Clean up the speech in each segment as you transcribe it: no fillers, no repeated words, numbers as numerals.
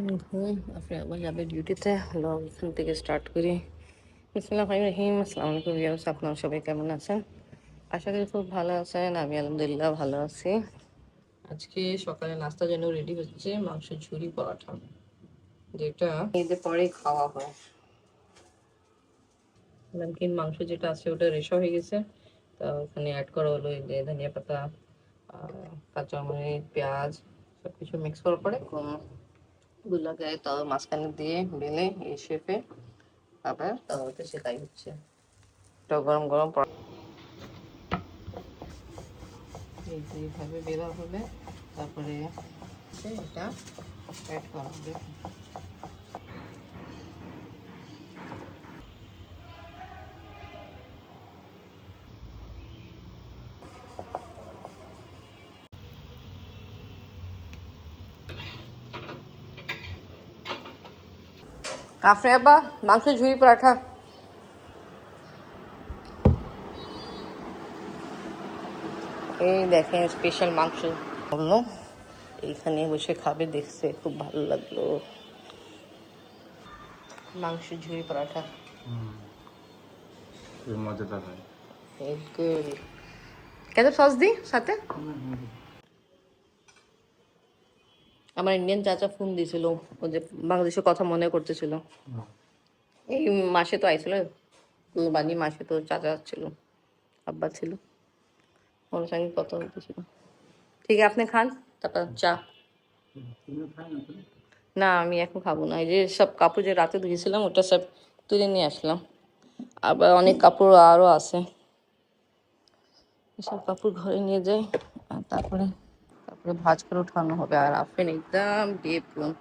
আপনি আবার যাবে ডিউটিতে। হলো এখান থেকে স্টার্ট করি। বিসমিল্লাহির রহিম। আসসালামু আলাইকুম ভিউয়ার্স, আপনারা সবাই কেমন আছেন? আশা করি খুব ভালো আছেন। আমি আলহামদুলিল্লাহ ভালো আছি। আজকে সকালে নাস্তার জন্য রেডি হচ্ছে মাংসের ঝুরি পরোটা, যেটা ঈদের পরেই খাওয়া হয়। নমকিন মাংস যেটা আছে ওটা রেশা হয়ে গেছে, তো ওখানে অ্যাড করা হলো এই যে ধনিয়া পাতা, কাঁচামরিচ, পেঁয়াজ সবকিছু মিক্স করার পরে গুলোকে তাও মাঝখানে দিয়ে বেলে এই শেপে আবার তাওয়াতে সেটাই হচ্ছে। এটা গরম গরম এইভাবে বেলা হবে, তারপরে এটা অ্যাড করা হবে। কাফরে আব্বা মাংস ঝুরি পরাঠা। এই দেখেন স্পেশাল মাংস বললো, এইখানে বসে খাবে, দেখছে খুব ভালো লাগলো। মাংস ঝুরি পরাঠা মজাদার হয়। কেন সস দিই সাথে? আমার ইন্ডিয়ান চাচা ফোন দিয়েছিল, ও যে বাংলাদেশের কথা মনে করতেছিল। এই মাসে তো আইছিল, কুরবানি মাসে তো চাচা ছিল, আব্বা ছিল, ওর সঙ্গে কথা হইতেছিল। ঠিক আছে আপনি খান, তারপর চা। না আমি এখন খাবো না, এই যে সব কাপড় যে রাতে ধুয়েছিলাম ওটা সব তুলে নিয়ে আসলাম, আবার অনেক কাপড় আরও আছে, সব কাপড় ঘরে নিয়ে যাই, আর তারপরে তারপরে ভাঁজ করে উঠানো হবে। আর আফরিন একদম ডিপ রুম।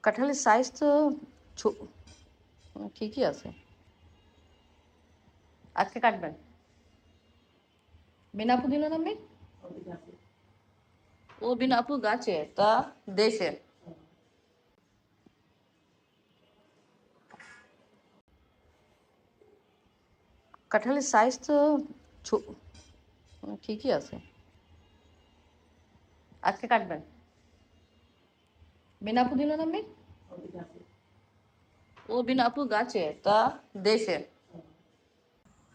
কাঁঠালের সাইজ তো ঠিকই আছে। আজকে কাটবেন? বিনাপু দিল না মেয়ে, ও বিনাপু গাছে তা দেশে। কাঁঠালের সাইজ তো ঠিকই আছে। আজকে কাটবেন? বিনাপু দিল না মেয়ে, ও বিনাপু গাছে তা দেশে।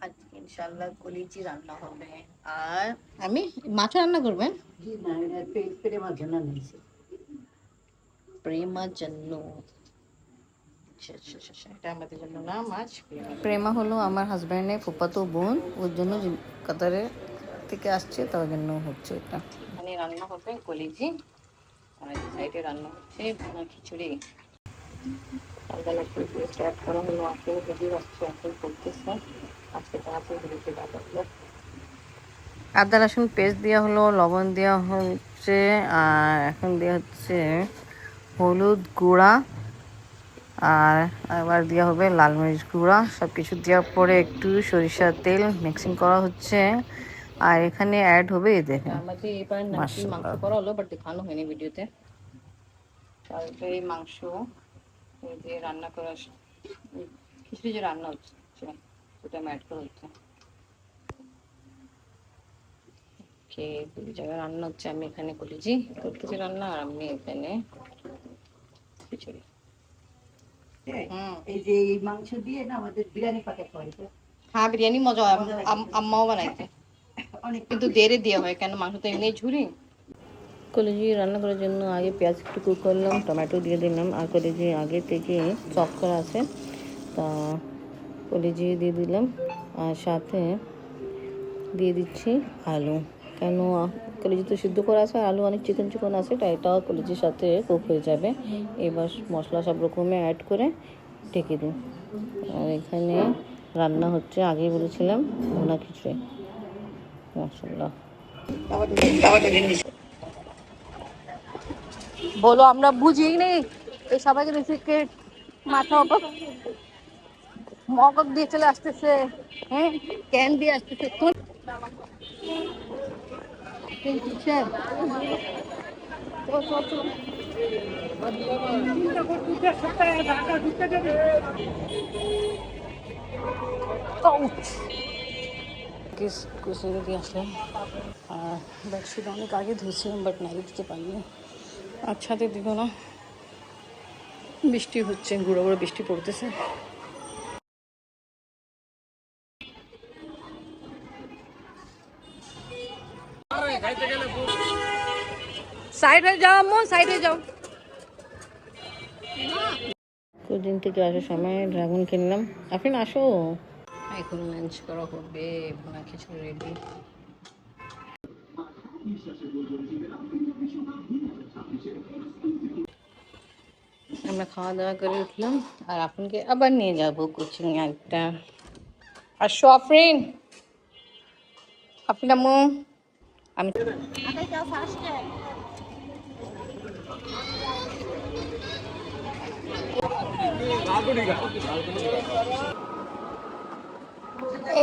আজকে ইনশাল্লাহ কলিজি রান্না হবে। আর আমি মাছ রান্না করবেন? প্রেমা জন্য, এটা আমাদের জন্য না মাছ। প্রেমা হলো আমার হাজব্যান্ডের ফুফাতো বোন, ওর জন্য কাতারে থেকে আসছে, তার জন্য হচ্ছে এটা। এখানে রান্না হবে কলিজি, আর সাইডে রান্না হচ্ছে খিচুড়ি। আদা রসুন পেস্ট অ্যাড করা হলো, আপেল ভেজে রাখছে, আপেল করতেছে আজকে, তাড়াতাড়ি ভেজে দেওয়া। আদা রসুন পেস্ট দেওয়া হলো, লবণ দেওয়া হচ্ছে, আর এখন দেওয়া হচ্ছে হলুদ গুঁড়া, আর এবার দেওয়া হবে লাল মরিচ গুঁড়া। সব কিছু দেওয়ার পরে একটু সরিষার তেল মিক্সিং করা হচ্ছে, আর এখানে অ্যাড হবে এই দেখেন আমাদের এবার মাংস করা হলো, বাট দেখানো হয়নি ভিডিওতে। তারপরে এই মাংস এই যে রান্না করা খিচুড়ি যে রান্না হচ্ছে সেটা অ্যাড করা হচ্ছে। দুই জায়গায় রান্না হচ্ছে, আমি এখানে করেছি করতেছি রান্না, আর আমি এখানে খিচুড়ি। এই যে এই মাংস দিয়ে না আমাদের বিরিয়ানি প্যাকেট করে। হ্যাঁ বিরিয়ানি মজা হয়, আম্মাও বানাইছে অনেক, কিন্তু দেরে দেওয়া হয় কেন মাংস তো এমনি ঝুরি। কলেজি রান্না করার জন্য আগে পেঁয়াজ একটু কুক করলাম, টমেটো দিয়ে দিলাম, আর কলেজি আগে থেকে চপ করা আছে তা কলেজি দিয়ে দিলাম, আর সাথে দিয়ে দিচ্ছি আলু। কেন কলেজি তো সিদ্ধ করা আছে, আলু অনেক চিকন চিকন আছে, তাই এটাও কলেজির সাথে কুক হয়ে যাবে। এবার মশলা সব রকমে অ্যাড করে ঢেকে দিই। আর এখানে রান্না হচ্ছে, আগেই বলেছিলাম ভুনা খিচুড়ি মশলা। বলো আমরা বুঝি নেই এই সবাইকে দেখি কে মাথা অপর মগজ দিয়ে চলে আসতেছে, হ্যাঁ ক্যান দিয়ে আসতেছে। চল চল চল। কুসুরে দিয়ে আসলাম। আর বেডশিট অনেক আগে ধুয়েছিলাম, বাট নাইলে দিতে পারিনি। আচ্ছাতে দিব না, বৃষ্টি হচ্ছে, গুঁড়ো গুঁড়ো বৃষ্টি পড়তেছে। সাইড হয়ে যাও আম্মু, সাইড হয়ে যাও। দিন থেকে আসার সময় ড্রাগন কিনলাম। আপনি আসো, এখন লাঞ্চ করা হবে, ভুনা খিচুড়ি রেডি। আমরা খাওয়া দাওয়া করে উঠলাম, আর আপনাকে আবার নিয়ে যাবো কোচিং একটা। আসো আফরিন, আপনি আম্মু। আমি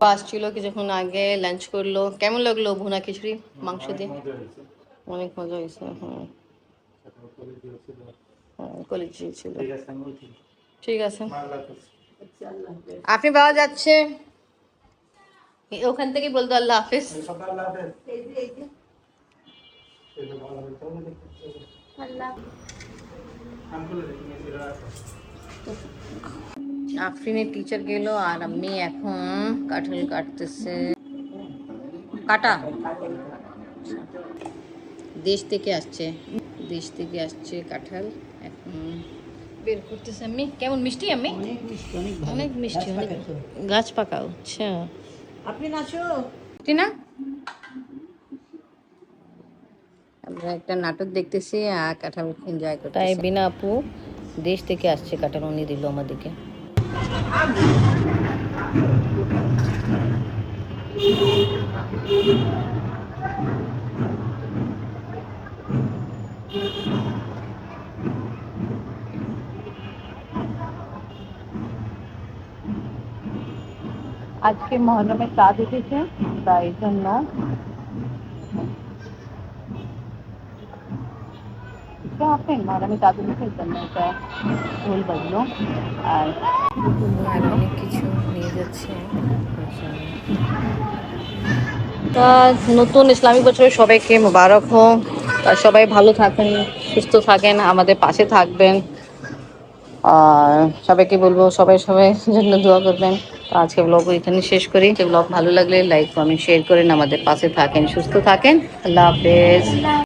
পাস ছিল কিছুক্ষণ আগে, লাঞ্চ করলো। কেমন লাগলো ভুনা খিচুড়ি মাংস দিয়ে? অনেক মজা হয়েছে। হ্যাঁ, কলেজি ছিল। ঠিক আছে, আপনি পাওয়া যাচ্ছে ওখান থেকে বলতো আল্লাহ হাফিজ। আফরিনের টিচার গেল, আর আমি এখন কাঁঠাল কাটতেছে। কাটা দেশ থেকে আসছে, দেশ থেকে আসছে কাঁঠাল, এখন বের করতেছে। আমি কেমন মিষ্টি? আমি অনেক মিষ্টি, অনেক গাছ পাকা। আচ্ছা, আপনি নাচো না? আমরা একটা নাটক দেখতেছি আর কাঁঠাল এনজয় করতেছি। তাই বিনা আপু দেশ থেকে আসছে কাঁঠাল, উনি দিল আমাদেরকে। আজকে মহরমের চাঁদ উঠেছে, তাই জন্য মহরমের চাঁদ উঠেছে, এই জন্য এটা ফুল বাজলো। আর অনেক কিছু নিয়ে যাচ্ছে। নতুন ইসলামিক বছরের সবাইকে মোবারক হোক। সবাই ভালো থাকেন, সুস্থ থাকেন, আমাদের পাশে থাকবেন। আর সবাইকে বলবো সবাই সবাই জন্য দোয়া করবেন। তো আজকে ব্লগ এখানে শেষ করি। ব্লগ ভালো লাগলে লাইক কমেন্ট শেয়ার করেন, আমাদের পাশে থাকেন, সুস্থ থাকেন। আল্লাহ হাফেজ।